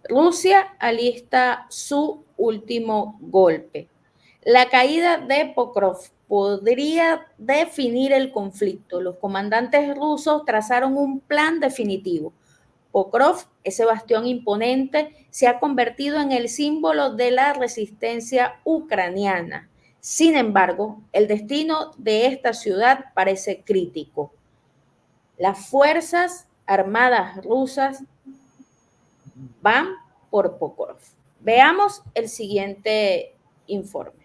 Rusia alista su último golpe. La caída de Pokrov podría definir el conflicto. Los comandantes rusos trazaron un plan definitivo. Pokrov, ese bastión imponente, se ha convertido en el símbolo de la resistencia ucraniana. Sin embargo, el destino de esta ciudad parece crítico. Las fuerzas armadas rusas van por Pokrov. Veamos el siguiente informe.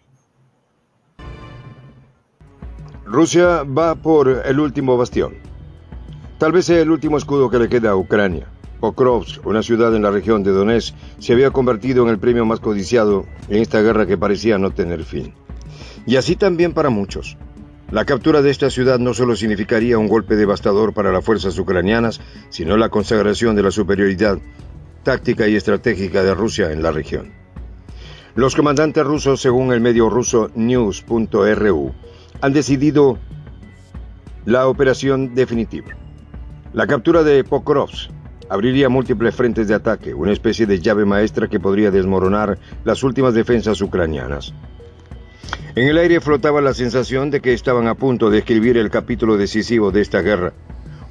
Rusia va por el último bastión. Tal vez sea el último escudo que le queda a Ucrania. Pokrovsk, una ciudad en la región de Donetsk, se había convertido en el premio más codiciado en esta guerra que parecía no tener fin. Y así también para muchos. La captura de esta ciudad no solo significaría un golpe devastador para las fuerzas ucranianas, sino la consagración de la superioridad táctica y estratégica de Rusia en la región. Los comandantes rusos, según el medio ruso News.ru, han decidido la operación definitiva. La captura de Pokrovsk abriría múltiples frentes de ataque, una especie de llave maestra que podría desmoronar las últimas defensas ucranianas. En el aire flotaba la sensación de que estaban a punto de escribir el capítulo decisivo de esta guerra,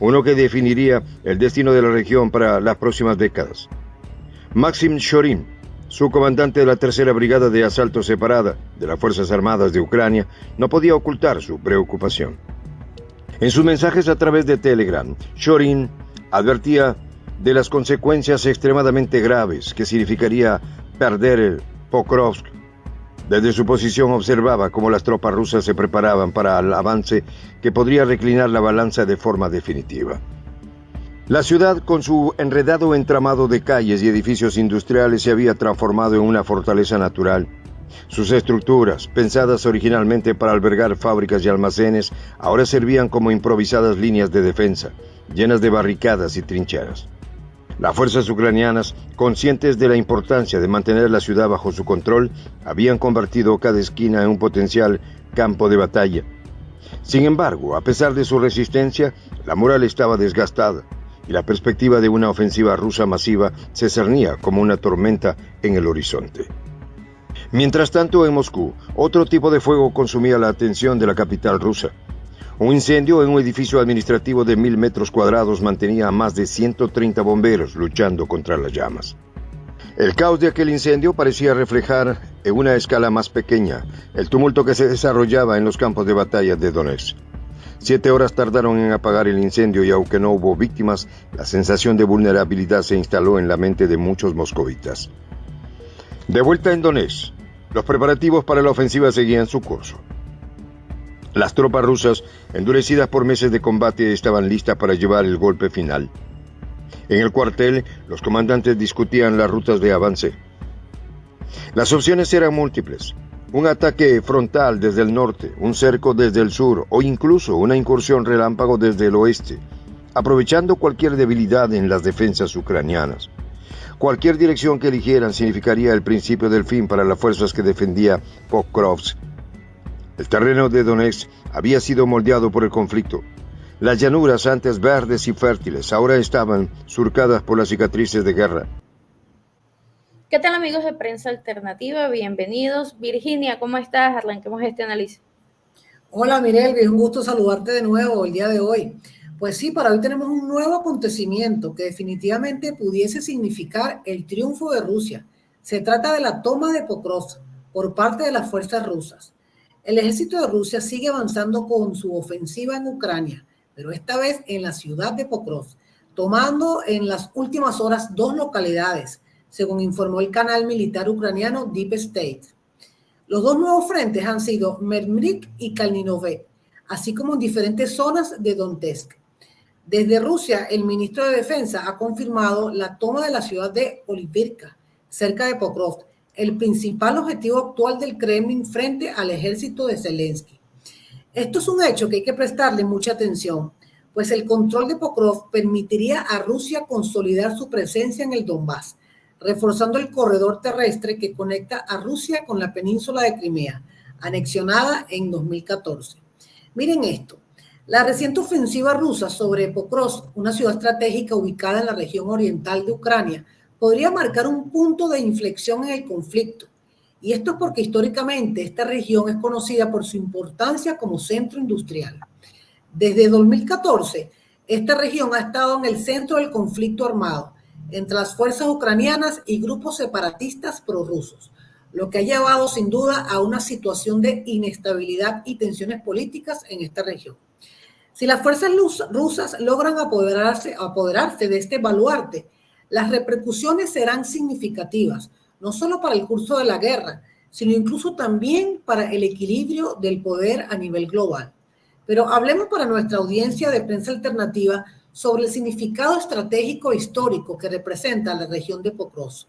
uno que definiría el destino de la región para las próximas décadas. Maxim Shorin, subcomandante de la Tercera Brigada de Asalto Separada de las Fuerzas Armadas de Ucrania, no podía ocultar su preocupación. En sus mensajes a través de Telegram, Shorin advertía de las consecuencias extremadamente graves que significaría perder Pokrovsk. Desde su posición observaba cómo las tropas rusas se preparaban para el avance que podría reclinar la balanza de forma definitiva. La ciudad, con su enredado entramado de calles y edificios industriales, se había transformado en una fortaleza natural. Sus estructuras, pensadas originalmente para albergar fábricas y almacenes, ahora servían como improvisadas líneas de defensa, llenas de barricadas y trincheras. Las fuerzas ucranianas, conscientes de la importancia de mantener la ciudad bajo su control, habían convertido cada esquina en un potencial campo de batalla. Sin embargo, a pesar de su resistencia, la moral estaba desgastada y la perspectiva de una ofensiva rusa masiva se cernía como una tormenta en el horizonte. Mientras tanto, en Moscú, otro tipo de fuego consumía la atención de la capital rusa. Un incendio en un edificio administrativo de 1.000 metros cuadrados mantenía a más de 130 bomberos luchando contra las llamas. El caos de aquel incendio parecía reflejar, en una escala más pequeña, el tumulto que se desarrollaba en los campos de batalla de Donetsk. 7 horas tardaron en apagar el incendio y aunque no hubo víctimas, la sensación de vulnerabilidad se instaló en la mente de muchos moscovitas. De vuelta en Donetsk, los preparativos para la ofensiva seguían su curso. Las tropas rusas, endurecidas por meses de combate, estaban listas para llevar el golpe final. En el cuartel, los comandantes discutían las rutas de avance. Las opciones eran múltiples: un ataque frontal desde el norte, un cerco desde el sur o incluso una incursión relámpago desde el oeste, aprovechando cualquier debilidad en las defensas ucranianas. Cualquier dirección que eligieran significaría el principio del fin para las fuerzas que defendía Pokrovsk. El terreno de Donetsk había sido moldeado por el conflicto. Las llanuras, antes verdes y fértiles, ahora estaban surcadas por las cicatrices de guerra. ¿Qué tal, amigos de Prensa Alternativa? Bienvenidos. Virginia, ¿cómo estás? Arranquemos este análisis. Hola, Mirelvi, es un gusto saludarte de nuevo el día de hoy. Pues sí, para hoy tenemos un nuevo acontecimiento que definitivamente pudiese significar el triunfo de Rusia. Se trata de la toma de Pokrovsk por parte de las fuerzas rusas. El ejército de Rusia sigue avanzando con su ofensiva en Ucrania, pero esta vez en la ciudad de Pokrovsk, tomando en las últimas horas 2 localidades, según informó el canal militar ucraniano Deep State. Los 2 nuevos frentes han sido Mermrik y Kalninove, así como en diferentes zonas de Donetsk. Desde Rusia, el ministro de Defensa ha confirmado la toma de la ciudad de Olivivka, cerca de Pokrovsk, el principal objetivo actual del Kremlin frente al ejército de Zelensky. Esto es un hecho que hay que prestarle mucha atención, pues el control de Pokrovsk permitiría a Rusia consolidar su presencia en el Donbass, reforzando el corredor terrestre que conecta a Rusia con la península de Crimea, anexionada en 2014. Miren esto: la reciente ofensiva rusa sobre Pokrovsk, una ciudad estratégica ubicada en la región oriental de Ucrania, podría marcar un punto de inflexión en el conflicto. Y esto es porque históricamente esta región es conocida por su importancia como centro industrial. Desde 2014, esta región ha estado en el centro del conflicto armado entre las fuerzas ucranianas y grupos separatistas prorrusos, lo que ha llevado sin duda a una situación de inestabilidad y tensiones políticas en esta región. Si las fuerzas rusas logran apoderarse de este baluarte, las repercusiones serán significativas, no solo para el curso de la guerra, sino incluso también para el equilibrio del poder a nivel global. Pero hablemos para nuestra audiencia de Prensa Alternativa sobre el significado estratégico e histórico que representa la región de Pokrovsk.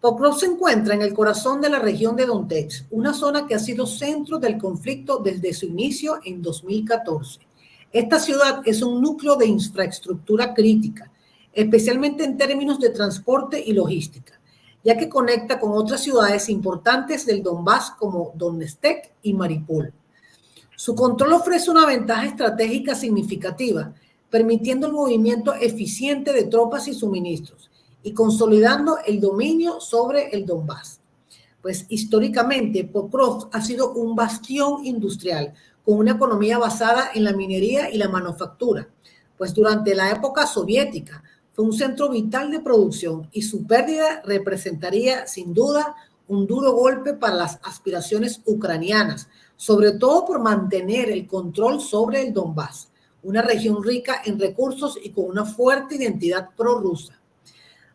Pokrovsk se encuentra en el corazón de la región de Donetsk, una zona que ha sido centro del conflicto desde su inicio en 2014. Esta ciudad es un núcleo de infraestructura crítica, especialmente en términos de transporte y logística, ya que conecta con otras ciudades importantes del Donbass como Donetsk y Mariupol. Su control ofrece una ventaja estratégica significativa, permitiendo el movimiento eficiente de tropas y suministros y consolidando el dominio sobre el Donbass. Pues históricamente Pokrovsk ha sido un bastión industrial con una economía basada en la minería y la manufactura, pues durante la época soviética fue un centro vital de producción y su pérdida representaría sin duda un duro golpe para las aspiraciones ucranianas, sobre todo por mantener el control sobre el Donbass, una región rica en recursos y con una fuerte identidad prorrusa.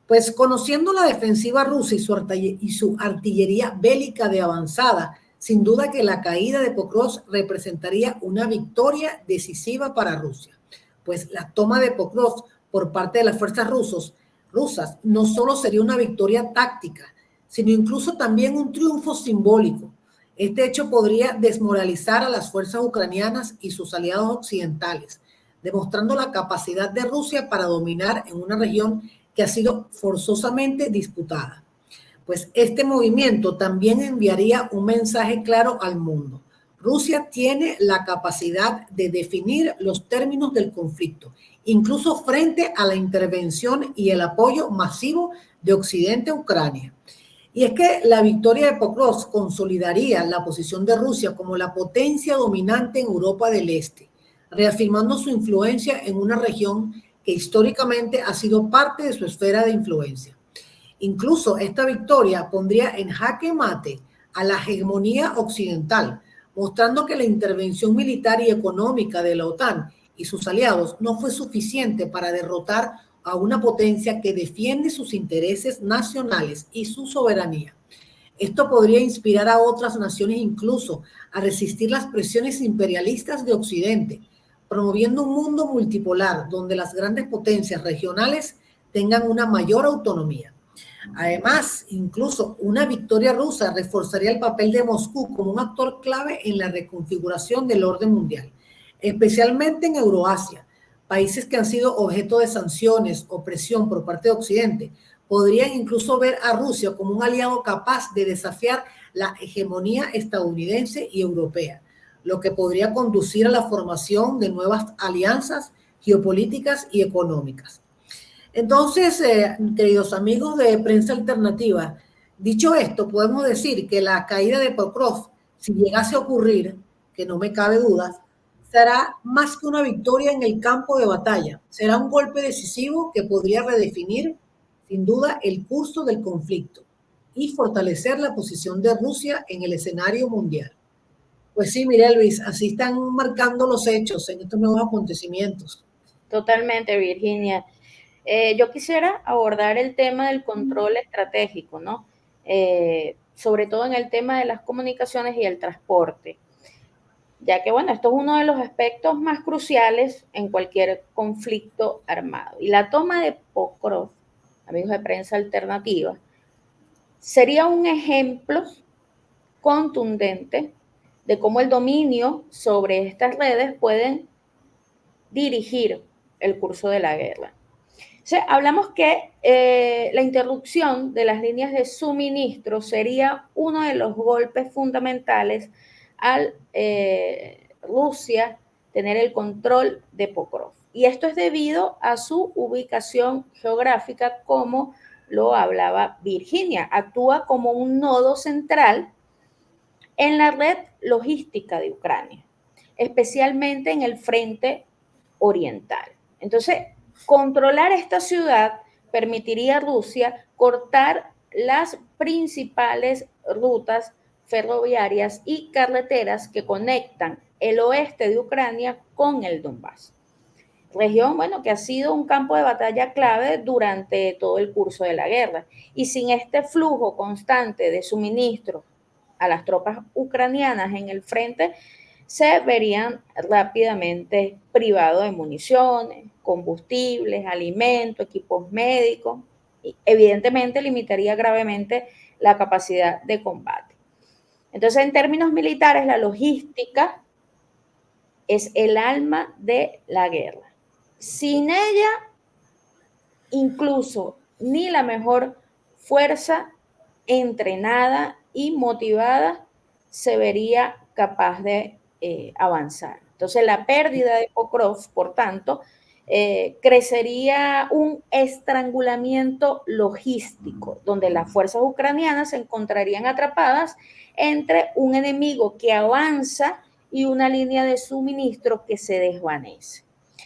Pues conociendo la defensiva rusa y su artillería bélica de avanzada, sin duda que la caída de Pokrovsk representaría una victoria decisiva para Rusia, pues la toma de Pokrovsk por parte de las fuerzas rusas no solo sería una victoria táctica, sino incluso también un triunfo simbólico. Este hecho podría desmoralizar a las fuerzas ucranianas y sus aliados occidentales, demostrando la capacidad de Rusia para dominar en una región que ha sido forzosamente disputada. Pues este movimiento también enviaría un mensaje claro al mundo. Rusia tiene la capacidad de definir los términos del conflicto, incluso frente a la intervención y el apoyo masivo de Occidente a Ucrania. Y es que la victoria de Pokrovsk consolidaría la posición de Rusia como la potencia dominante en Europa del Este, reafirmando su influencia en una región que históricamente ha sido parte de su esfera de influencia. Incluso esta victoria pondría en jaque mate a la hegemonía occidental, mostrando que la intervención militar y económica de la OTAN y sus aliados no fue suficiente para derrotar a una potencia que defiende sus intereses nacionales y su soberanía. Esto podría inspirar a otras naciones incluso a resistir las presiones imperialistas de Occidente, promoviendo un mundo multipolar donde las grandes potencias regionales tengan una mayor autonomía. Además, incluso una victoria rusa reforzaría el papel de Moscú como un actor clave en la reconfiguración del orden mundial, especialmente en Euroasia. Países que han sido objeto de sanciones o presión por parte de Occidente podrían incluso ver a Rusia como un aliado capaz de desafiar la hegemonía estadounidense y europea, lo que podría conducir a la formación de nuevas alianzas geopolíticas y económicas. Entonces, queridos amigos de Prensa Alternativa, dicho esto, podemos decir que la caída de Pokrovsk, si llegase a ocurrir, que no me cabe duda, será más que una victoria en el campo de batalla. Será un golpe decisivo que podría redefinir, sin duda, el curso del conflicto y fortalecer la posición de Rusia en el escenario mundial. Pues sí, mire, Luis, así están marcando los hechos en estos nuevos acontecimientos. Totalmente, Virginia. Yo quisiera abordar el tema del control estratégico, ¿no? Sobre todo en el tema de las comunicaciones y el transporte, ya que, bueno, esto es uno de los aspectos más cruciales en cualquier conflicto armado. Y la toma de Pokrovsk, amigos de Prensa Alternativa, sería un ejemplo contundente de cómo el dominio sobre estas redes pueden dirigir el curso de la guerra. O sea, hablamos que la interrupción de las líneas de suministro sería uno de los golpes fundamentales al Rusia tener el control de Pokrovsk. Y esto es debido a su ubicación geográfica como lo hablaba Virginia. Actúa como un nodo central en la red logística de Ucrania, especialmente en el frente oriental. Entonces, controlar esta ciudad permitiría a Rusia cortar las principales rutas ferroviarias y carreteras que conectan el oeste de Ucrania con el Donbass. Región, bueno, que ha sido un campo de batalla clave durante todo el curso de la guerra. Y sin este flujo constante de suministro a las tropas ucranianas en el frente, se verían rápidamente privados de municiones, combustibles, alimentos, equipos médicos. Y evidentemente limitaría gravemente la capacidad de combate. Entonces, en términos militares, la logística es el alma de la guerra. Sin ella, incluso ni la mejor fuerza entrenada y motivada se vería capaz de avanzar. Entonces, la pérdida de Pokrov, por tanto, crecería un estrangulamiento logístico, donde las fuerzas ucranianas se encontrarían atrapadas entre un enemigo que avanza y una línea de suministro que se desvanece.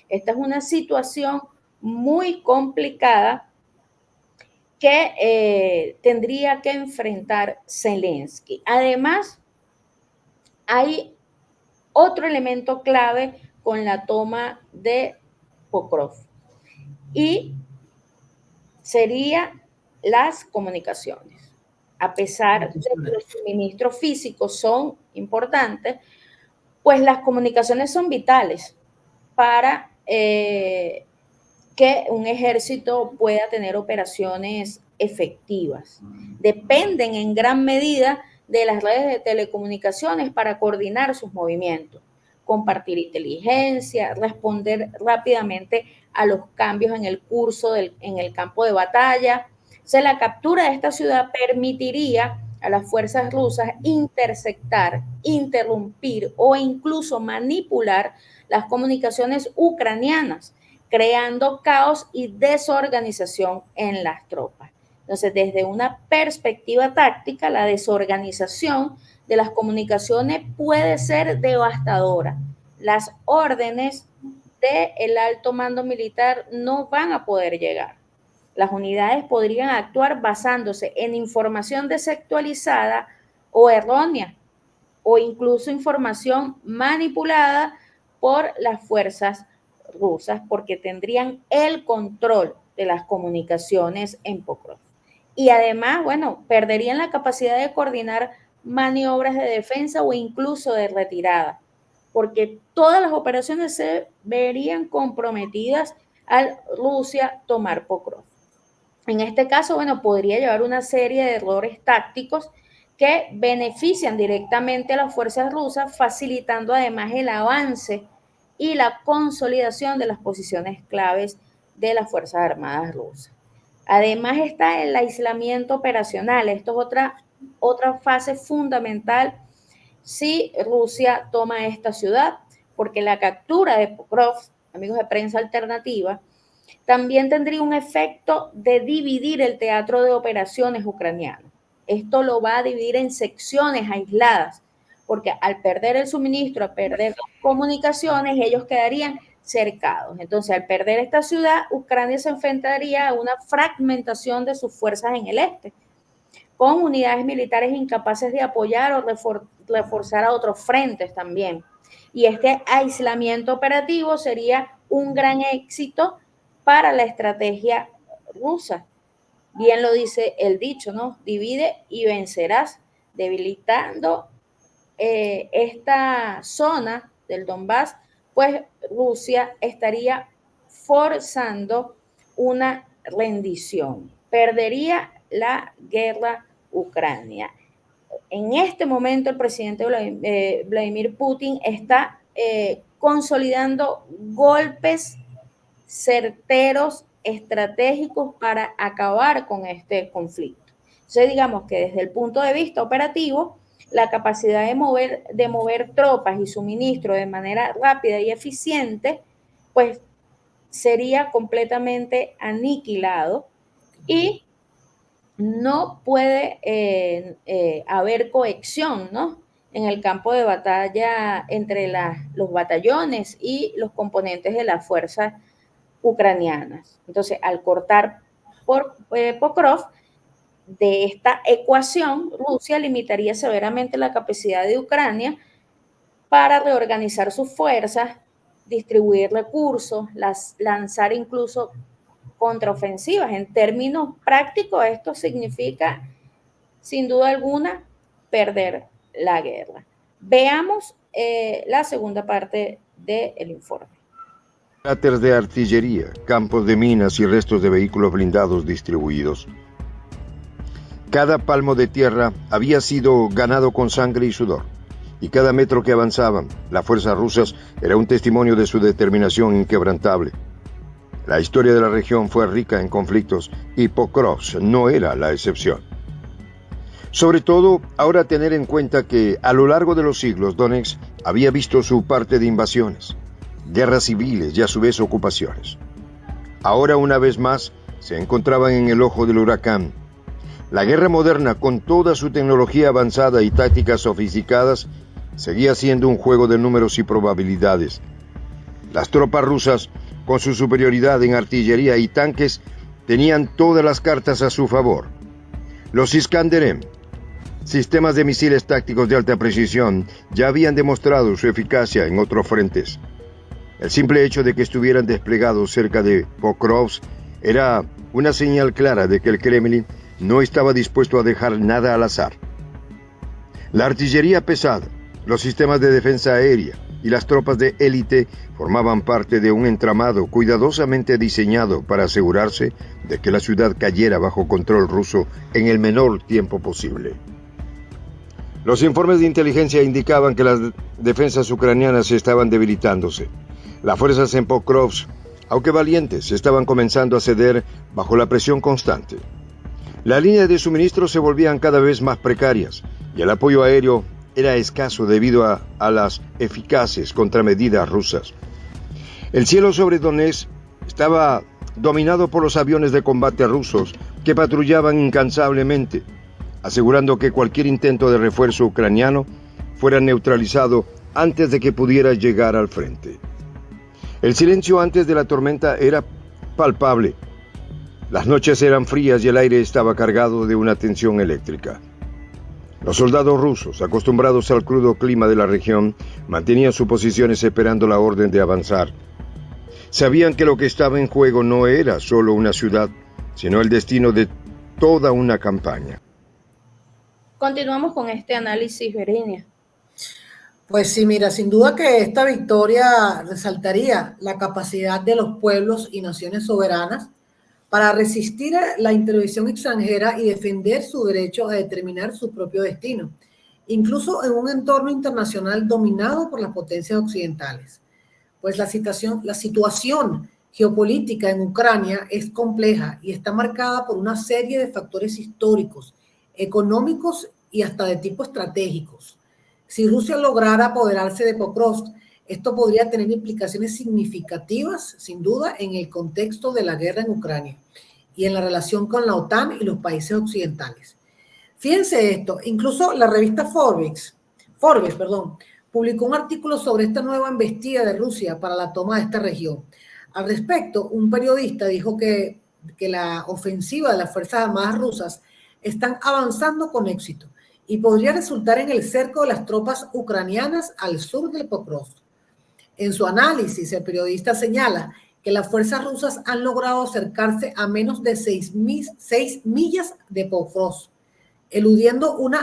Esta es una situación muy complicada que tendría que enfrentar Zelensky. Además, hay otro elemento clave con la toma de Pokrov y sería las comunicaciones. A pesar de que los suministros físicos son importantes, pues las comunicaciones son vitales para que un ejército pueda tener operaciones efectivas. Dependen en gran medida de las redes de telecomunicaciones para coordinar sus movimientos, compartir inteligencia, responder rápidamente a los cambios en el curso en el campo de batalla. O sea, la captura de esta ciudad permitiría a las fuerzas rusas interceptar, interrumpir o incluso manipular las comunicaciones ucranianas, creando caos y desorganización en las tropas. Entonces, desde una perspectiva táctica, la desorganización de las comunicaciones puede ser devastadora. Las órdenes del alto mando militar no van a poder llegar. Las unidades podrían actuar basándose en información desactualizada o errónea, o incluso información manipulada por las fuerzas rusas, porque tendrían el control de las comunicaciones en Pokrov. Y además, bueno, perderían la capacidad de coordinar maniobras de defensa o incluso de retirada, porque todas las operaciones se verían comprometidas al Rusia tomar Pokrov. En este caso, bueno, podría llevar una serie de errores tácticos que benefician directamente a las fuerzas rusas, facilitando además el avance y la consolidación de las posiciones claves de las Fuerzas Armadas rusas. Además está el aislamiento operacional. Esto es otra fase fundamental si Rusia toma esta ciudad, porque la captura de Pokrov, amigos de Prensa Alternativa, también tendría un efecto de dividir el teatro de operaciones ucraniano. Esto lo va a dividir en secciones aisladas, porque al perder el suministro, al perder comunicaciones, ellos quedarían cercados. Entonces, al perder esta ciudad, Ucrania se enfrentaría a una fragmentación de sus fuerzas en el este, con unidades militares incapaces de apoyar o reforzar a otros frentes también. Y este aislamiento operativo sería un gran éxito para la estrategia rusa. Bien lo dice el dicho, ¿no? Divide y vencerás, debilitando esta zona del Donbass, pues Rusia estaría forzando una rendición. Perdería la guerra Ucrania. En este momento el presidente Vladimir Putin está consolidando golpes certeros, estratégicos para acabar con este conflicto. Entonces, digamos que desde el punto de vista operativo, la capacidad de mover tropas y suministro de manera rápida y eficiente, pues sería completamente aniquilado y no puede haber cohesión, ¿no?, en el campo de batalla entre los batallones y los componentes de las fuerzas ucranianas. Entonces, al cortar Pokrov de esta ecuación, Rusia limitaría severamente la capacidad de Ucrania para reorganizar sus fuerzas, distribuir recursos, lanzar incluso contraofensivas. En términos prácticos, esto significa, sin duda alguna, perder la guerra. Veamos la segunda parte del informe. Cráteres de artillería, campos de minas y restos de vehículos blindados distribuidos. Cada palmo de tierra había sido ganado con sangre y sudor, y cada metro que avanzaban, las fuerzas rusas era un testimonio de su determinación inquebrantable. La historia de la región fue rica en conflictos y Pokrovsk no era la excepción. Sobre todo, ahora tener en cuenta que a lo largo de los siglos Donetsk había visto su parte de invasiones, guerras civiles y a su vez ocupaciones. Ahora una vez más se encontraban en el ojo del huracán. La guerra moderna, con toda su tecnología avanzada y tácticas sofisticadas, seguía siendo un juego de números y probabilidades. Las tropas rusas, con su superioridad en artillería y tanques, tenían todas las cartas a su favor. Los Iskander-M, sistemas de misiles tácticos de alta precisión, ya habían demostrado su eficacia en otros frentes. El simple hecho de que estuvieran desplegados cerca de Pokrovsk era una señal clara de que el Kremlin no estaba dispuesto a dejar nada al azar. La artillería pesada, los sistemas de defensa aérea y las tropas de élite formaban parte de un entramado cuidadosamente diseñado para asegurarse de que la ciudad cayera bajo control ruso en el menor tiempo posible. Los informes de inteligencia indicaban que las defensas ucranianas estaban debilitándose. Las fuerzas en Pokrovsk, aunque valientes, estaban comenzando a ceder bajo la presión constante. Las líneas de suministro se volvían cada vez más precarias y el apoyo aéreo era escaso debido a las eficaces contramedidas rusas. El cielo sobre Donetsk estaba dominado por los aviones de combate rusos que patrullaban incansablemente, asegurando que cualquier intento de refuerzo ucraniano fuera neutralizado antes de que pudiera llegar al frente. El silencio antes de la tormenta era palpable. Las noches eran frías y el aire estaba cargado de una tensión eléctrica. Los soldados rusos, acostumbrados al crudo clima de la región, mantenían sus posiciones esperando la orden de avanzar. Sabían que lo que estaba en juego no era solo una ciudad, sino el destino de toda una campaña. Continuamos con este análisis, Virginia. Pues sí, mira, sin duda que esta victoria resaltaría la capacidad de los pueblos y naciones soberanas para resistir a la intervención extranjera y defender su derecho a determinar su propio destino, incluso en un entorno internacional dominado por las potencias occidentales. Pues la situación geopolítica en Ucrania es compleja y está marcada por una serie de factores históricos, económicos y hasta de tipo estratégicos. Si Rusia lograra apoderarse de Pokrovsk, esto podría tener implicaciones significativas, sin duda, en el contexto de la guerra en Ucrania y en la relación con la OTAN y los países occidentales. Fíjense esto, incluso la revista Forbes, publicó un artículo sobre esta nueva embestida de Rusia para la toma de esta región. Al respecto, un periodista dijo que la ofensiva de las Fuerzas Armadas rusas están avanzando con éxito y podría resultar en el cerco de las tropas ucranianas al sur del Pokrovsk. En su análisis, el periodista señala que las fuerzas rusas han logrado acercarse a menos de 6 millas de Pokrovsk, eludiendo con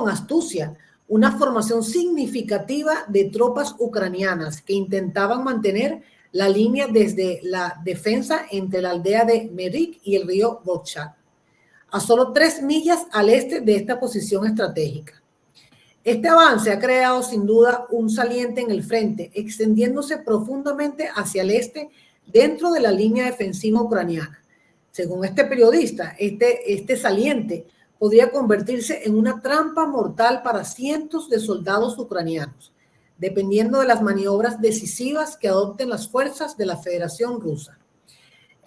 astucia una formación significativa de tropas ucranianas que intentaban mantener la línea desde la defensa entre la aldea de Merik y el río Volchat, a solo 3 millas al este de esta posición estratégica. Este avance ha creado sin duda un saliente en el frente, extendiéndose profundamente hacia el este dentro de la línea defensiva ucraniana. Según este periodista, este saliente podría convertirse en una trampa mortal para cientos de soldados ucranianos, dependiendo de las maniobras decisivas que adopten las fuerzas de la Federación Rusa.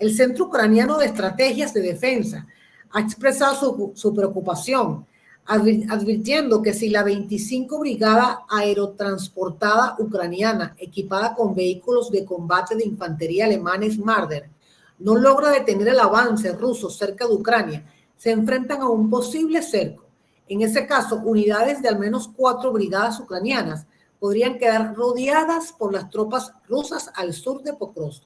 El Centro Ucraniano de Estrategias de Defensa ha expresado su preocupación, advirtiendo que si la 25 Brigada Aerotransportada Ucraniana, equipada con vehículos de combate de infantería alemanes Marder, no logra detener el avance ruso cerca de Ucrania, se enfrentan a un posible cerco. En ese caso, unidades de al menos 4 brigadas ucranianas podrían quedar rodeadas por las tropas rusas al sur de Pokrovsk.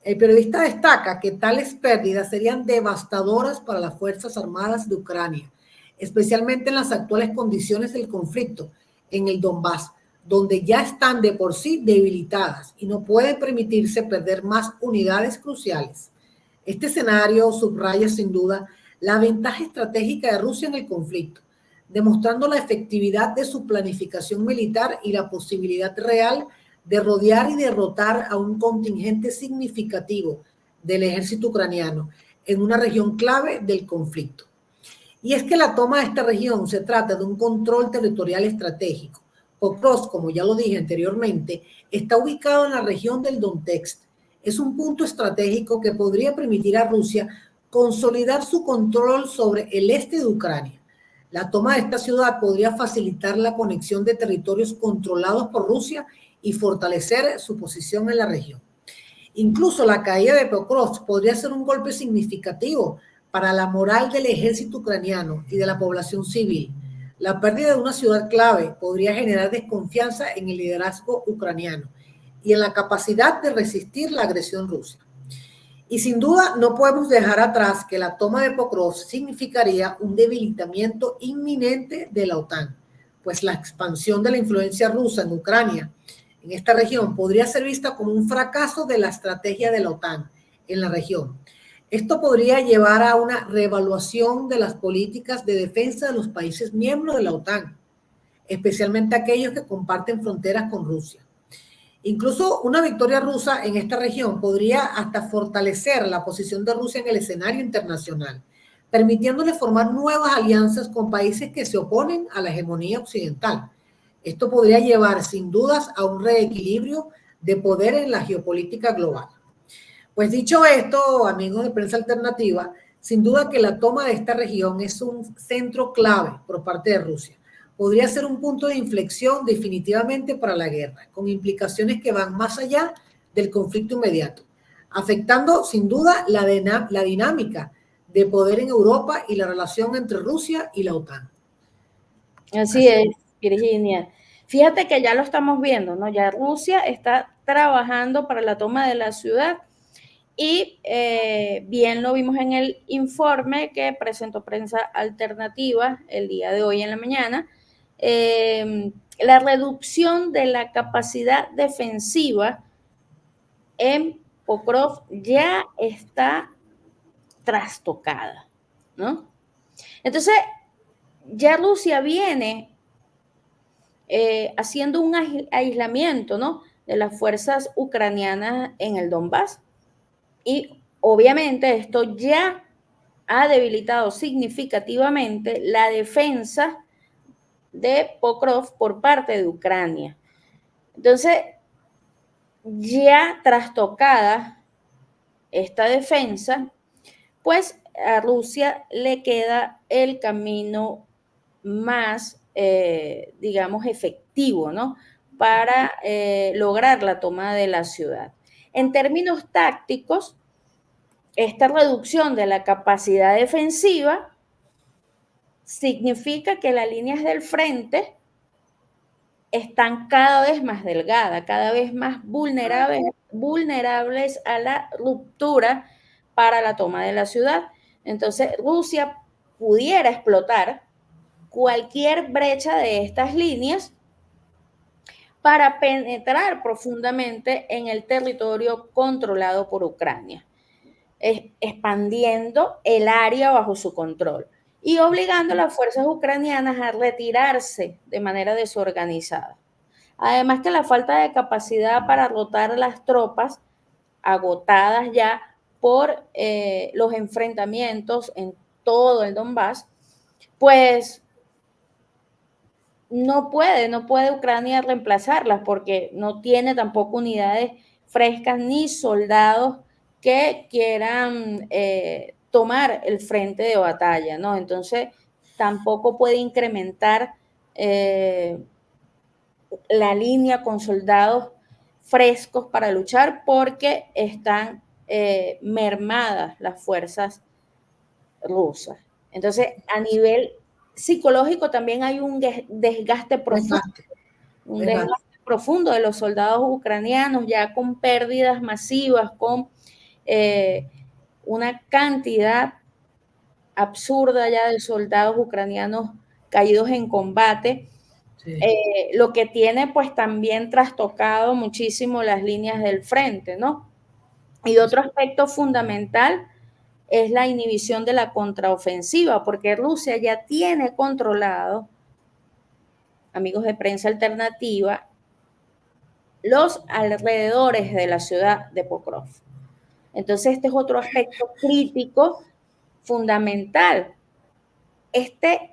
El periodista destaca que tales pérdidas serían devastadoras para las Fuerzas Armadas de Ucrania, especialmente en las actuales condiciones del conflicto en el Donbass, donde ya están de por sí debilitadas y no pueden permitirse perder más unidades cruciales. Este escenario subraya sin duda la ventaja estratégica de Rusia en el conflicto, demostrando la efectividad de su planificación militar y la posibilidad real de rodear y derrotar a un contingente significativo del ejército ucraniano en una región clave del conflicto. Y es que la toma de esta región se trata de un control territorial estratégico. Pokrovsk, como ya lo dije anteriormente, está ubicado en la región del Donetsk. Es un punto estratégico que podría permitir a Rusia consolidar su control sobre el este de Ucrania. La toma de esta ciudad podría facilitar la conexión de territorios controlados por Rusia y fortalecer su posición en la región. Incluso la caída de Pokrovsk podría ser un golpe significativo para la moral del ejército ucraniano y de la población civil. La pérdida de una ciudad clave podría generar desconfianza en el liderazgo ucraniano y en la capacidad de resistir la agresión rusa. Y sin duda no podemos dejar atrás que la toma de Pokrovsk significaría un debilitamiento inminente de la OTAN, pues la expansión de la influencia rusa en Ucrania, en esta región, podría ser vista como un fracaso de la estrategia de la OTAN en la región. Esto podría llevar a una reevaluación de las políticas de defensa de los países miembros de la OTAN, especialmente aquellos que comparten fronteras con Rusia. Incluso una victoria rusa en esta región podría hasta fortalecer la posición de Rusia en el escenario internacional, permitiéndole formar nuevas alianzas con países que se oponen a la hegemonía occidental. Esto podría llevar sin dudas a un reequilibrio de poder en la geopolítica global. Pues dicho esto, amigos de Prensa Alternativa, sin duda que la toma de esta región es un centro clave por parte de Rusia. Podría ser un punto de inflexión definitivamente para la guerra, con implicaciones que van más allá del conflicto inmediato, afectando sin duda la dinámica de poder en Europa y la relación entre Rusia y la OTAN. Así es, Virginia. Fíjate que ya lo estamos viendo, ¿no? Ya Rusia está trabajando para la toma de la ciudad y bien lo vimos en el informe que presentó Prensa Alternativa el día de hoy en la mañana. La reducción de la capacidad defensiva en Pokrovsk ya está trastocada, ¿no? Entonces, ya Rusia viene haciendo un aislamiento, ¿no?, de las fuerzas ucranianas en el Donbass. Y obviamente esto ya ha debilitado significativamente la defensa de Pokrovsk por parte de Ucrania. Entonces, ya trastocada esta defensa, pues a Rusia le queda el camino más, digamos, efectivo, ¿no?, para lograr la toma de la ciudad. En términos tácticos, esta reducción de la capacidad defensiva significa que las líneas del frente están cada vez más delgadas, cada vez más vulnerables a la ruptura para la toma de la ciudad. Entonces, Rusia pudiera explotar cualquier brecha de estas líneas para penetrar profundamente en el territorio controlado por Ucrania, expandiendo el área bajo su control y obligando a las fuerzas ucranianas a retirarse de manera desorganizada. Además que la falta de capacidad para rotar las tropas agotadas ya por los enfrentamientos en todo el Donbass, pues no puede Ucrania reemplazarlas porque no tiene tampoco unidades frescas ni soldados que quieran tomar el frente de batalla, ¿no? Entonces, tampoco puede incrementar la línea con soldados frescos para luchar porque están mermadas las fuerzas rusas. Entonces, a nivel psicológico también hay un desgaste profundo, un desgaste profundo de los soldados ucranianos, ya con pérdidas masivas, con una cantidad absurda ya de soldados ucranianos caídos en combate, sí. Lo que tiene pues también trastocado muchísimo las líneas del frente, ¿no? Y otro aspecto fundamental es la inhibición de la contraofensiva, porque Rusia ya tiene controlado, amigos de Prensa Alternativa, los alrededores de la ciudad de Pokrov. Entonces, este es otro aspecto crítico fundamental. Este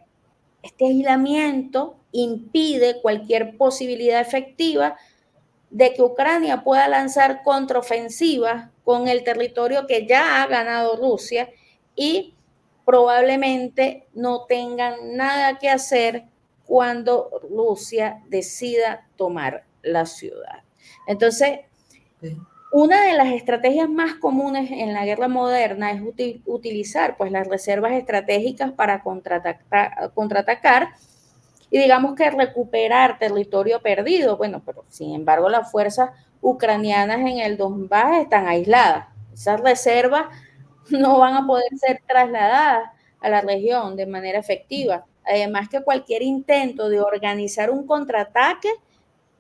aislamiento impide cualquier posibilidad efectiva de que Ucrania pueda lanzar contraofensivas con el territorio que ya ha ganado Rusia y probablemente no tengan nada que hacer cuando Rusia decida tomar la ciudad. Entonces, una de las estrategias más comunes en la guerra moderna es utilizar pues, las reservas estratégicas para contraatacar y digamos que recuperar territorio perdido. Bueno, pero sin embargo las fuerzas ucranianas en el Donbass están aisladas. Esas reservas no van a poder ser trasladadas a la región de manera efectiva. Además que cualquier intento de organizar un contraataque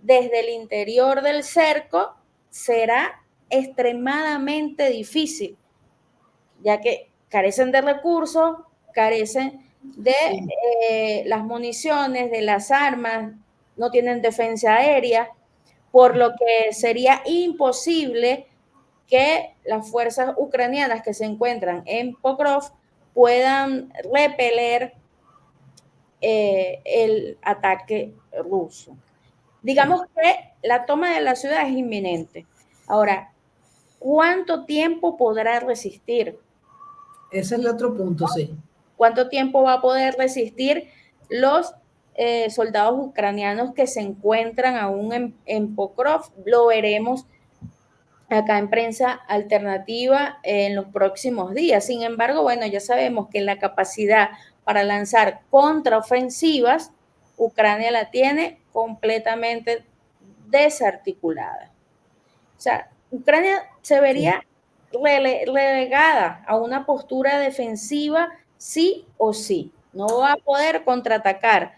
desde el interior del cerco será extremadamente difícil, ya que carecen de recursos, carecen de las municiones, de las armas, no tienen defensa aérea, por lo que sería imposible que las fuerzas ucranianas que se encuentran en Pokrov puedan repeler el ataque ruso. Digamos que la toma de la ciudad es inminente. Ahora, ¿cuánto tiempo podrá resistir? Ese es el otro punto, sí. ¿Cuánto tiempo va a poder resistir los soldados ucranianos que se encuentran aún en Pokrov? Lo veremos acá en Prensa Alternativa en los próximos días. Sin embargo, bueno, ya sabemos que la capacidad para lanzar contraofensivas, Ucrania la tiene completamente desarticulada. O sea, Ucrania se vería relegada a una postura defensiva sí o sí. No va a poder contraatacar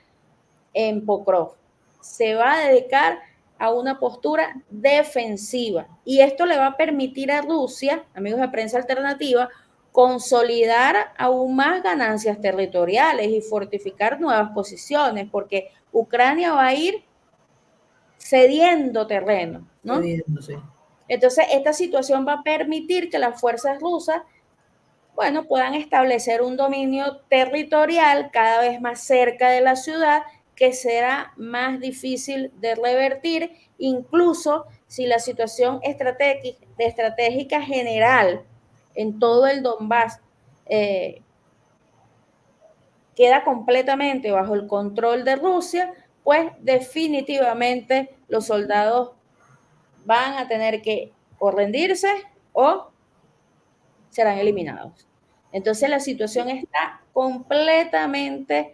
en Pokrov. Se va a dedicar a una postura defensiva. Y esto le va a permitir a Rusia, amigos de Prensa Alternativa, consolidar aún más ganancias territoriales y fortificar nuevas posiciones, porque Ucrania va a ir cediendo terreno, ¿no? Sí. Entonces, esta situación va a permitir que las fuerzas rusas, bueno, puedan establecer un dominio territorial cada vez más cerca de la ciudad, que será más difícil de revertir, incluso si la situación estratégica general en todo el Donbass queda completamente bajo el control de Rusia, pues definitivamente los soldados van a tener que o rendirse o serán eliminados. Entonces la situación está completamente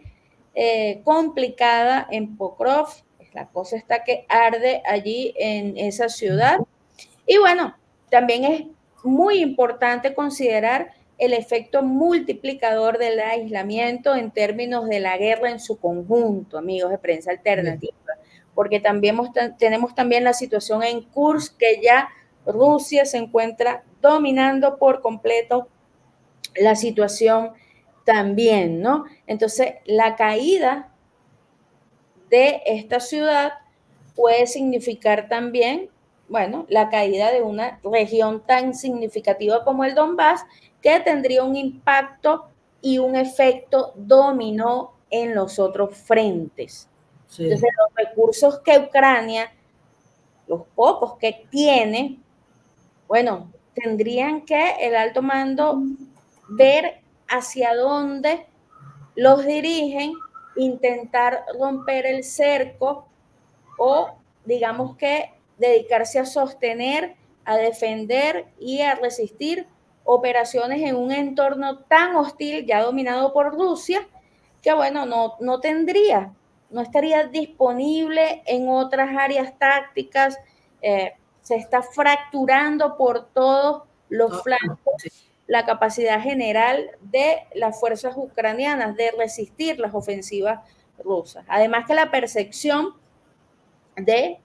complicada en Pokrov. La cosa está que arde allí en esa ciudad. Y bueno, también es muy importante considerar el efecto multiplicador del aislamiento en términos de la guerra en su conjunto, amigos de Prensa Alternativa, porque también tenemos también la situación en Kursk, que ya Rusia se encuentra dominando por completo la situación también, ¿no? Entonces, la caída de esta ciudad puede significar también, bueno, la caída de una región tan significativa como el Donbass, que tendría un impacto y un efecto dominó en los otros frentes. Sí. Entonces, los recursos que Ucrania, los pocos que tiene, bueno, tendrían que el alto mando ver hacia dónde los dirigen, intentar romper el cerco o, digamos que, dedicarse a sostener, a defender y a resistir operaciones en un entorno tan hostil, ya dominado por Rusia, que bueno, no estaría disponible en otras áreas tácticas, se está fracturando por todos los flancos la capacidad general de las fuerzas ucranianas de resistir las ofensivas rusas. Además que la percepción de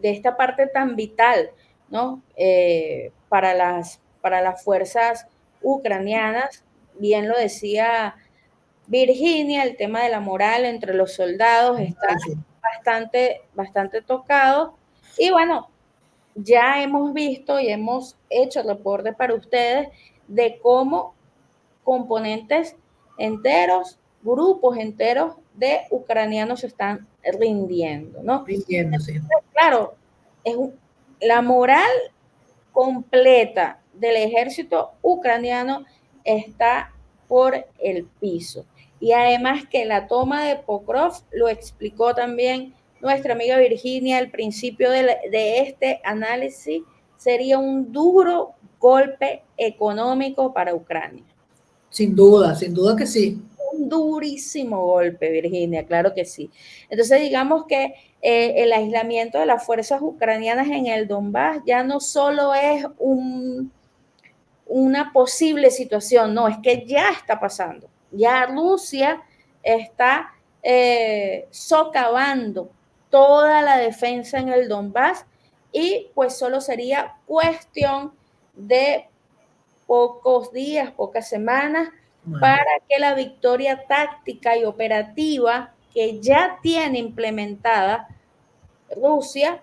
esta parte tan vital, ¿no? Para las fuerzas ucranianas, bien lo decía Virginia, el tema de la moral entre los soldados está bastante tocado. Y bueno, ya hemos visto y hemos hecho reporte para ustedes de cómo componentes enteros, grupos enteros de ucranianos se están rindiendo, ¿no? Rindiéndose. Claro, la moral completa del ejército ucraniano está por el piso. Y además que la toma de Pokrovsk, lo explicó también nuestra amiga Virginia al principio de este análisis, sería un duro golpe económico para Ucrania. Sin duda que sí. Un durísimo golpe, Virginia, claro que sí. Entonces, digamos que el aislamiento de las fuerzas ucranianas en el Donbass ya no solo es una posible situación, no, es que ya está pasando. Ya Rusia está socavando toda la defensa en el Donbass y pues solo sería cuestión de pocos días, pocas semanas, para que la victoria táctica y operativa que ya tiene implementada Rusia,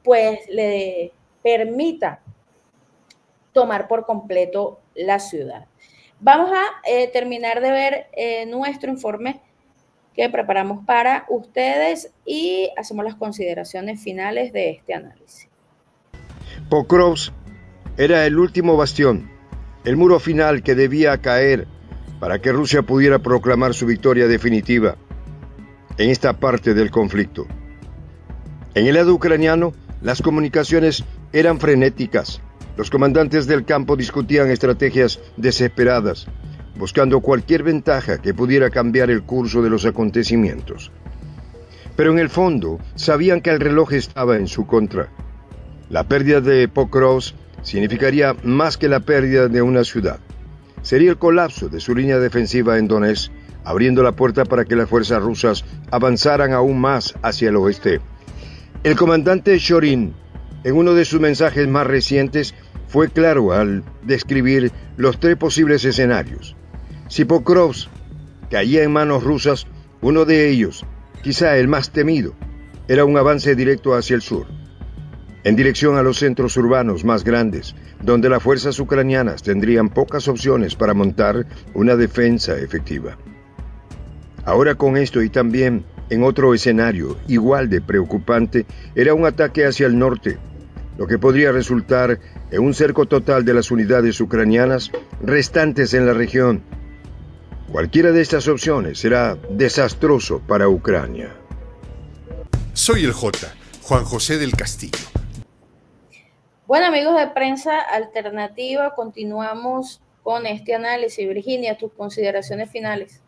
pues le permita tomar por completo la ciudad. Vamos a terminar de ver nuestro informe que preparamos para ustedes y hacemos las consideraciones finales de este análisis. Pokrovsk era el último bastión, el muro final que debía caer para que Rusia pudiera proclamar su victoria definitiva en esta parte del conflicto. En el lado ucraniano, las comunicaciones eran frenéticas. Los comandantes del campo discutían estrategias desesperadas, buscando cualquier ventaja que pudiera cambiar el curso de los acontecimientos. Pero en el fondo, sabían que el reloj estaba en su contra. La pérdida de Pokrovsk significaría más que la pérdida de una ciudad. Sería el colapso de su línea defensiva en Donetsk, abriendo la puerta para que las fuerzas rusas avanzaran aún más hacia el oeste. El comandante Shorin, en uno de sus mensajes más recientes, fue claro al describir los tres posibles escenarios. Si Pokrovsk caía en manos rusas, uno de ellos, quizá el más temido, era un avance directo hacia el sur, en dirección a los centros urbanos más grandes, donde las fuerzas ucranianas tendrían pocas opciones para montar una defensa efectiva. Ahora con esto y también en otro escenario igual de preocupante, era un ataque hacia el norte, lo que podría resultar en un cerco total de las unidades ucranianas restantes en la región. Cualquiera de estas opciones será desastroso para Ucrania. Soy el J, Juan José del Castillo. Bueno, amigos de Prensa Alternativa, continuamos con este análisis. Virginia, tus consideraciones finales.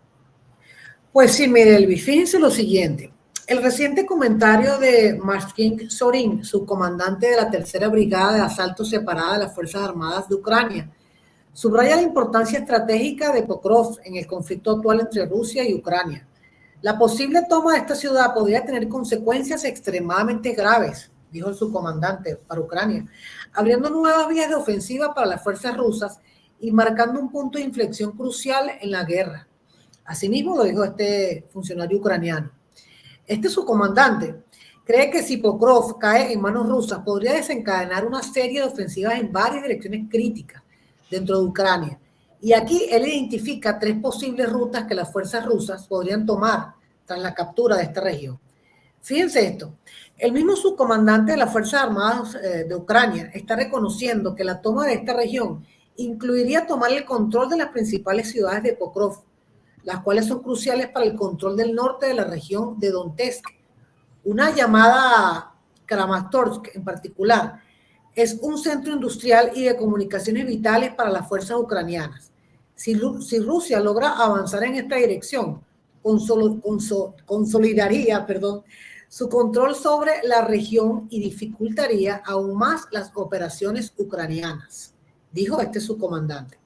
Pues sí, Mirelvi, fíjense lo siguiente. El reciente comentario de Marskin Zorin, subcomandante de la Tercera Brigada de Asalto Separada de las Fuerzas Armadas de Ucrania, subraya la importancia estratégica de Pokrovsk en el conflicto actual entre Rusia y Ucrania. La posible toma de esta ciudad podría tener consecuencias extremadamente graves, dijo el subcomandante, para Ucrania, abriendo nuevas vías de ofensiva para las fuerzas rusas y marcando un punto de inflexión crucial en la guerra. Asimismo lo dijo este funcionario ucraniano. Este subcomandante cree que si Pokrovsk cae en manos rusas podría desencadenar una serie de ofensivas en varias direcciones críticas dentro de Ucrania. Y aquí él identifica tres posibles rutas que las fuerzas rusas podrían tomar tras la captura de esta región. Fíjense esto, el mismo subcomandante de las Fuerzas Armadas de Ucrania está reconociendo que la toma de esta región incluiría tomar el control de las principales ciudades de Pokrov, las cuales son cruciales para el control del norte de la región de Donetsk. Una llamada Kramatorsk en particular es un centro industrial y de comunicaciones vitales para las fuerzas ucranianas. Si Rusia logra avanzar en esta dirección, consolidaría su control sobre la región y dificultaría aún más las operaciones ucranianas, dijo este subcomandante.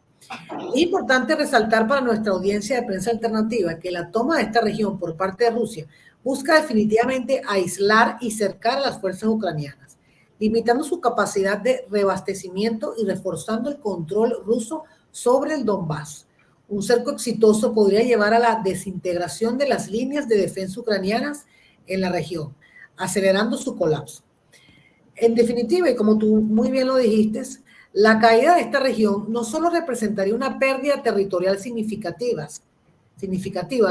Es importante resaltar para nuestra audiencia de prensa alternativa que la toma de esta región por parte de Rusia busca definitivamente aislar y cercar a las fuerzas ucranianas, limitando su capacidad de reabastecimiento y reforzando el control ruso sobre el Donbass. Un cerco exitoso podría llevar a la desintegración de las líneas de defensa ucranianas en la región, acelerando su colapso. En definitiva, y como tú muy bien lo dijiste, la caída de esta región no solo representaría una pérdida territorial significativa,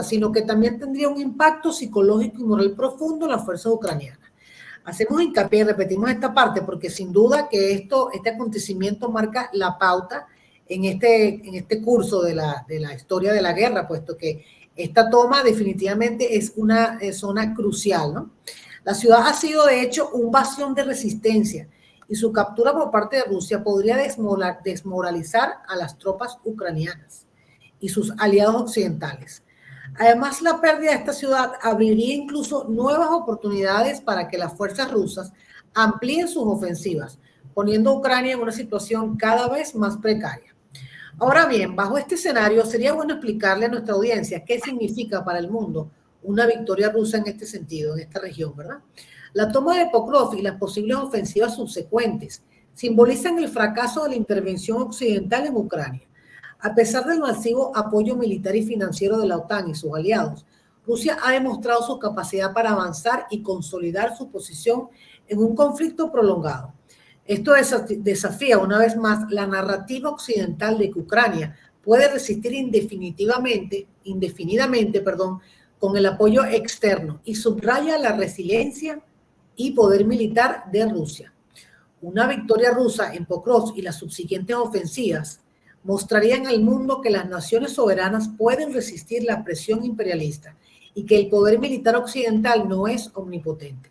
sino que también tendría un impacto psicológico y moral profundo en las fuerzas ucranianas. Hacemos hincapié, repetimos esta parte, porque sin duda que este acontecimiento marca la pauta en este curso de la historia de la guerra, puesto que esta toma definitivamente es una zona crucial, ¿no? La ciudad ha sido, de hecho, un bastión de resistencia y su captura por parte de Rusia podría desmoralizar a las tropas ucranianas y sus aliados occidentales. Además, la pérdida de esta ciudad abriría incluso nuevas oportunidades para que las fuerzas rusas amplíen sus ofensivas, poniendo a Ucrania en una situación cada vez más precaria. Ahora bien, bajo este escenario, sería bueno explicarle a nuestra audiencia qué significa para el mundo una victoria rusa en este sentido, en esta región, ¿verdad? La toma de Pokrov y las posibles ofensivas subsecuentes simbolizan el fracaso de la intervención occidental en Ucrania. A pesar del masivo apoyo militar y financiero de la OTAN y sus aliados, Rusia ha demostrado su capacidad para avanzar y consolidar su posición en un conflicto prolongado. Esto desafía una vez más la narrativa occidental de que Ucrania puede resistir indefinidamente, con el apoyo externo y subraya la resiliencia y poder militar de Rusia. Una victoria rusa en Pokrov y las subsiguientes ofensivas mostrarían al mundo que las naciones soberanas pueden resistir la presión imperialista y que el poder militar occidental no es omnipotente.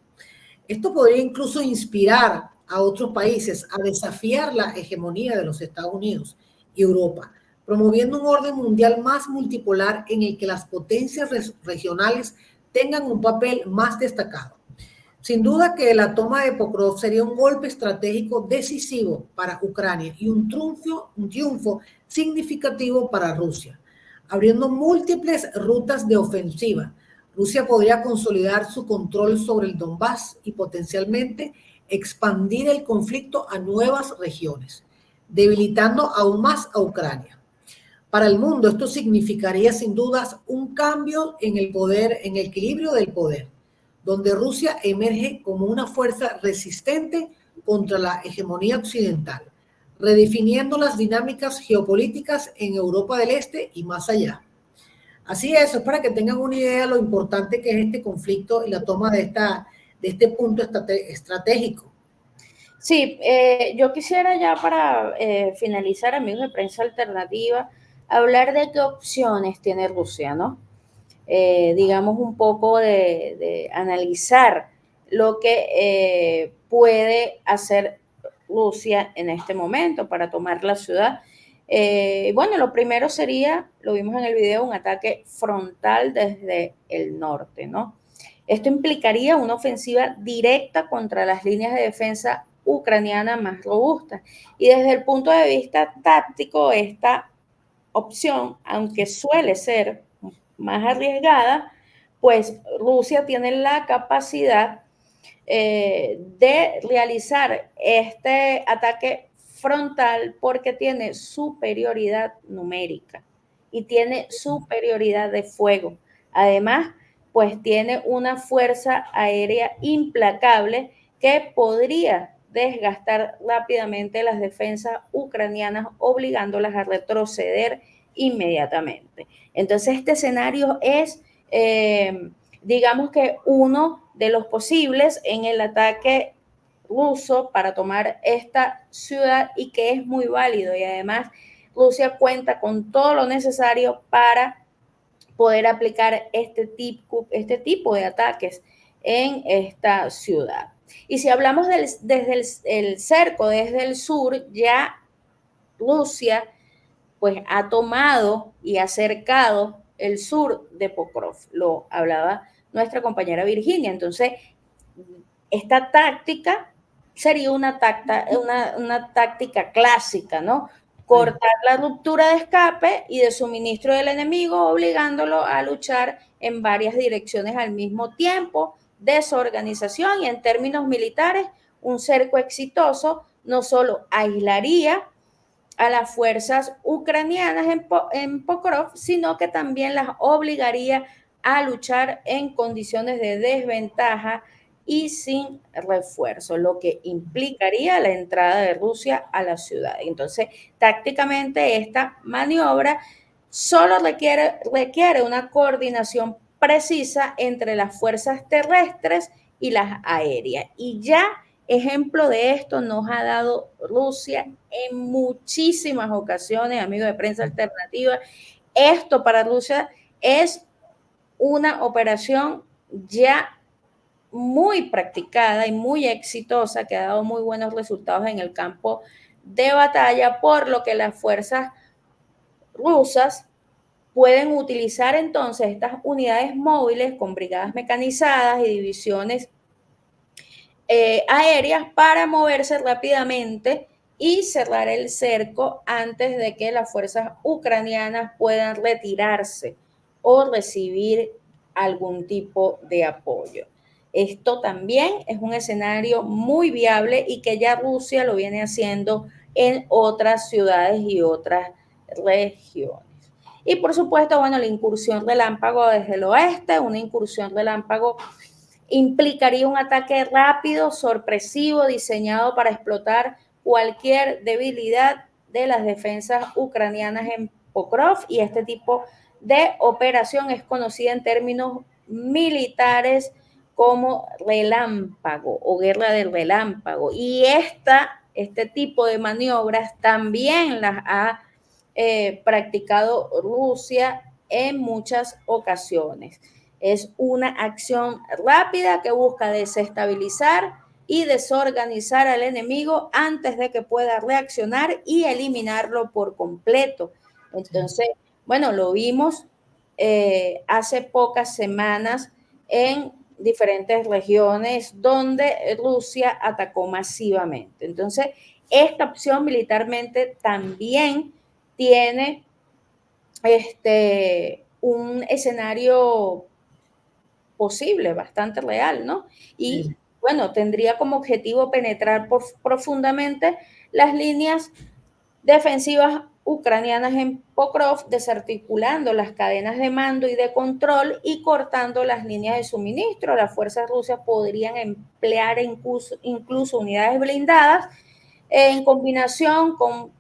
Esto podría incluso inspirar a otros países a desafiar la hegemonía de los Estados Unidos y Europa, promoviendo un orden mundial más multipolar en el que las potencias regionales tengan un papel más destacado. Sin duda que la toma de Pokrov sería un golpe estratégico decisivo para Ucrania y un triunfo significativo para Rusia, abriendo múltiples rutas de ofensiva. Rusia podría consolidar su control sobre el Donbass y potencialmente expandir el conflicto a nuevas regiones, debilitando aún más a Ucrania. Para el mundo, esto significaría sin dudas un cambio en el poder, en el equilibrio del poder, donde Rusia emerge como una fuerza resistente contra la hegemonía occidental, redefiniendo las dinámicas geopolíticas en Europa del Este y más allá. Así es para que tengan una idea de lo importante que es este conflicto y la toma de este punto estratégico. Sí, yo quisiera ya para finalizar, amigos de Prensa Alternativa, hablar de qué opciones tiene Rusia, ¿no? Digamos un poco de analizar lo que puede hacer Rusia en este momento para tomar la ciudad. Bueno, lo primero sería, lo vimos en el video, un ataque frontal desde el norte, ¿no? Esto implicaría una ofensiva directa contra las líneas de defensa ucranianas más robustas. Y desde el punto de vista táctico, esta opción, aunque suele ser más arriesgada, pues Rusia tiene la capacidad de realizar este ataque frontal porque tiene superioridad numérica y tiene superioridad de fuego. Además, pues tiene una fuerza aérea implacable que podría desgastar rápidamente las defensas ucranianas, obligándolas a retroceder inmediatamente. Entonces, este escenario es, digamos que uno de los posibles en el ataque ruso para tomar esta ciudad y que es muy válido. Y además Rusia cuenta con todo lo necesario para poder aplicar este tipo de ataques en esta ciudad. Y si hablamos desde el cerco, desde el sur, ya Rusia pues ha tomado y acercado el sur de Pokrov. Lo hablaba nuestra compañera Virginia. Entonces, esta táctica sería una táctica clásica, ¿no? Cortar la ruptura de escape y de suministro del enemigo, obligándolo a luchar en varias direcciones al mismo tiempo, desorganización, y en términos militares, un cerco exitoso no solo aislaría a las fuerzas ucranianas en Pokrov, sino que también las obligaría a luchar en condiciones de desventaja y sin refuerzo, lo que implicaría la entrada de Rusia a la ciudad. Entonces, tácticamente esta maniobra solo requiere una coordinación precisa entre las fuerzas terrestres y las aéreas. Y ya ejemplo de esto nos ha dado Rusia en muchísimas ocasiones, amigos de Prensa Alternativa. Esto para Rusia es una operación ya muy practicada y muy exitosa, que ha dado muy buenos resultados en el campo de batalla, por lo que las fuerzas rusas pueden utilizar entonces estas unidades móviles con brigadas mecanizadas y divisiones aéreas para moverse rápidamente y cerrar el cerco antes de que las fuerzas ucranianas puedan retirarse o recibir algún tipo de apoyo. Esto también es un escenario muy viable y que ya Rusia lo viene haciendo en otras ciudades y otras regiones. Y por supuesto, bueno, la incursión relámpago desde el oeste, una incursión relámpago implicaría un ataque rápido, sorpresivo, diseñado para explotar cualquier debilidad de las defensas ucranianas en Pokrov, y este tipo de operación es conocida en términos militares como relámpago o guerra del relámpago. Y este tipo de maniobras también las ha practicado Rusia en muchas ocasiones. Es una acción rápida que busca desestabilizar y desorganizar al enemigo antes de que pueda reaccionar y eliminarlo por completo. Entonces, bueno, lo vimos hace pocas semanas en diferentes regiones donde Rusia atacó masivamente. Entonces, esta opción militarmente también tiene un escenario posible, bastante real, ¿no? Y bueno, tendría como objetivo penetrar profundamente las líneas defensivas ucranianas en Pokrov, desarticulando las cadenas de mando y de control y cortando las líneas de suministro. Las fuerzas rusas podrían emplear incluso unidades blindadas en combinación con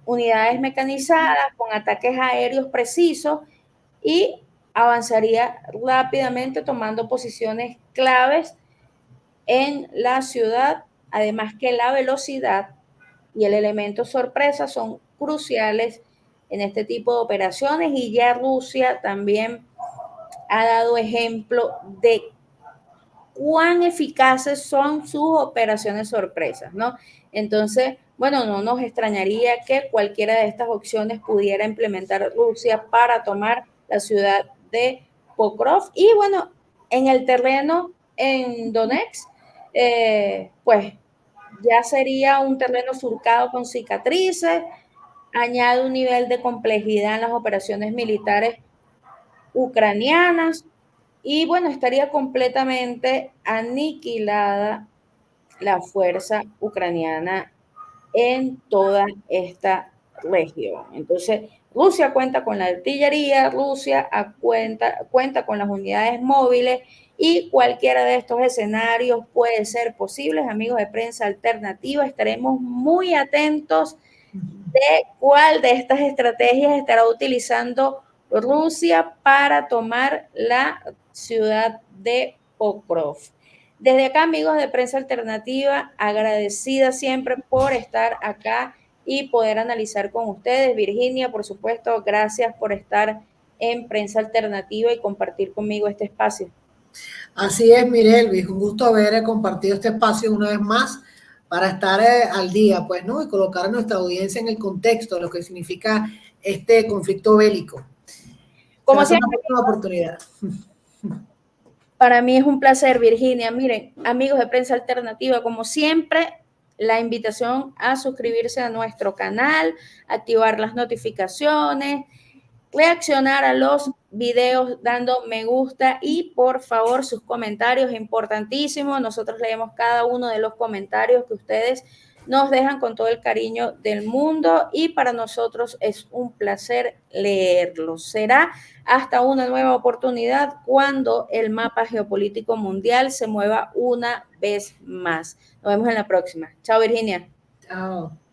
unidades mecanizadas, con ataques aéreos precisos, y avanzaría rápidamente tomando posiciones claves en la ciudad, además que la velocidad y el elemento sorpresa son cruciales en este tipo de operaciones, y ya Rusia también ha dado ejemplo de cuán eficaces son sus operaciones sorpresas, ¿no? Entonces, bueno, no nos extrañaría que cualquiera de estas opciones pudiera implementar Rusia para tomar la ciudad de Pokrov. Y bueno, en el terreno en Donetsk, pues ya sería un terreno surcado con cicatrices, añade un nivel de complejidad en las operaciones militares ucranianas, y bueno, estaría completamente aniquilada la fuerza ucraniana en toda esta región. Entonces, Rusia cuenta con la artillería, Rusia cuenta con las unidades móviles, y cualquiera de estos escenarios puede ser posible. Amigos de Prensa Alternativa, estaremos muy atentos de cuál de estas estrategias estará utilizando Rusia para tomar la ciudad de Pokrov. Desde acá, amigos de Prensa Alternativa, agradecida siempre por estar acá y poder analizar con ustedes. Virginia, por supuesto, gracias por estar en Prensa Alternativa y compartir conmigo este espacio. Así es, Mirelvis, un gusto haber compartido este espacio una vez más para estar al día, pues, ¿no? Y colocar a nuestra audiencia en el contexto de lo que significa este conflicto bélico. Como será siempre, una próxima oportunidad. para mí es un placer, Virginia. Miren, amigos de Prensa Alternativa, como siempre, la invitación a suscribirse a nuestro canal, activar las notificaciones, reaccionar a los videos dando me gusta y por favor sus comentarios, importantísimos. Nosotros leemos cada uno de los comentarios que ustedes nos dejan con todo el cariño del mundo y para nosotros es un placer leerlos. Será hasta una nueva oportunidad cuando el mapa geopolítico mundial se mueva una vez más. Nos vemos en la próxima. Chao, Virginia. Chao.